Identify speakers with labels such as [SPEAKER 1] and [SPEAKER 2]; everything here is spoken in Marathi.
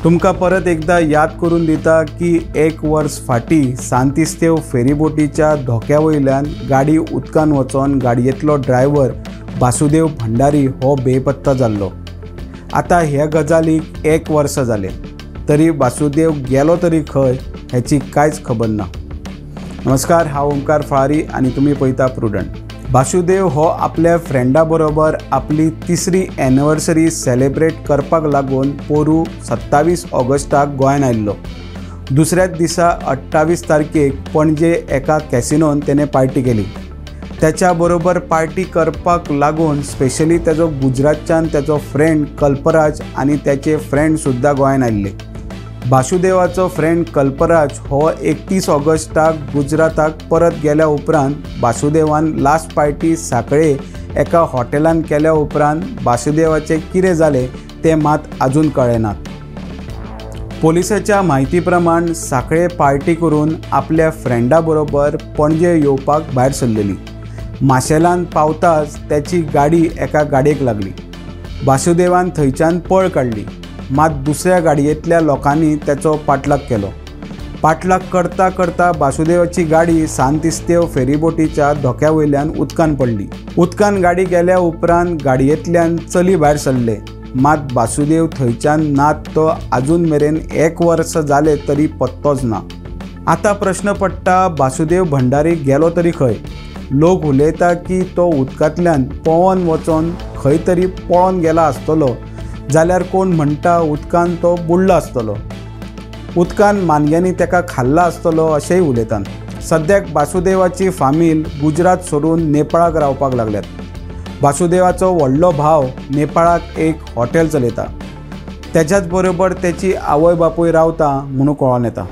[SPEAKER 1] तुमकां परत एकदा याद करून दिता की 1 वर्स फाटीं सांतिस्तेव फेरीबोटीच्या धोक्या वयल्यान गाडी उदकान वचोन गाडयेंतलो ड्रायव्हर वासुदेव भंडारी हो बेपत्ता जाल्लो। आता ह्या गजालीक 1 वर्स जालें, तरी वासुदेव गेलो तरी खंय हेची कांयच खबर ना। नमस्कार, हांव ओमकार फळारी आनी तुमी पळयता प्रुडंट। वासुदेव हो आपल्या फ्रेंडा बरोबर आपली 3री एनिवर्सरी सेलिब्रेट करपाक लागून पोरू 27 ऑगस्टाक गोंयांत आयिल्लो। दुसऱ्याच दिसा 28 तारखेक पणजे एका कॅसिनोन तेणे पार्टी केली। त्याच्या बरोबर पार्टी करपाक लागून स्पेशली तेजो गुजरातच्यान तेजो फ्रेंड कल्पराज आनी त्याचे फ्रेंड सुद्दां गोंयांत आयिल्ले। वासुदेवाचो फ्रेंड कल्पराज हो 31 ऑगस्टाक गुजराताक परत गेल्या उपरांत वासुदेवान लास्ट पार्टी सांखळे एका हॉटेलान केल्या उपरांत वासुदेवाचे कितें जालें तें मात अजून कळेनात। पोलिसाच्या म्हायती प्रमाण सांखळे पार्टी करून आपल्या फ्रेंडा बरोबर पणजे येवपाक भायर सरलेली। माशेलान पावताच त्याची गाडी एका गाडयेक लागली। वासुदेवान थंयच्यान पळ काडली, मात दुसऱ्या गाडयेंतल्या लोकांनी त्याचो पाठलाग केलो। पाठलाग करता करता वासुदेवाची गाडी सांतिस्तेव फेरीबोटीच्या धोक्या वयल्यान उदकान पडली। उदकान गाडी गेल्या उपरांत गाडयेंतल्यान चली भायर सरले, मात वासुदेव थंयच्यान नात तो अजून मेरेन 1 वर्स जालें तरी पत्तोच ना। आता प्रश्न पडटा, वासुदेव भंडारी गेलो तरी खंय? लोक उलयता की तो उदकांतल्यान पोवन वचोन खंय तरी पळोन गेला आसतलो, जाल्यार कोण म्हणटा उदकान तो बुडलो आसतलो। उदकान मानग्यांनी तेका खाल्ला आसतलो अशेंय उलयतात। सद्याक वासुदेवाची फामील गुजरात सोडून नेपाळाक रावपाक लागल्यात। वासुदेवाचो व्हडलो भाव नेपाळाक एक हॉटेल चलयता, तेच्याच बरोबर त्याची आवय बापूय रावता म्हणून कळोन येता।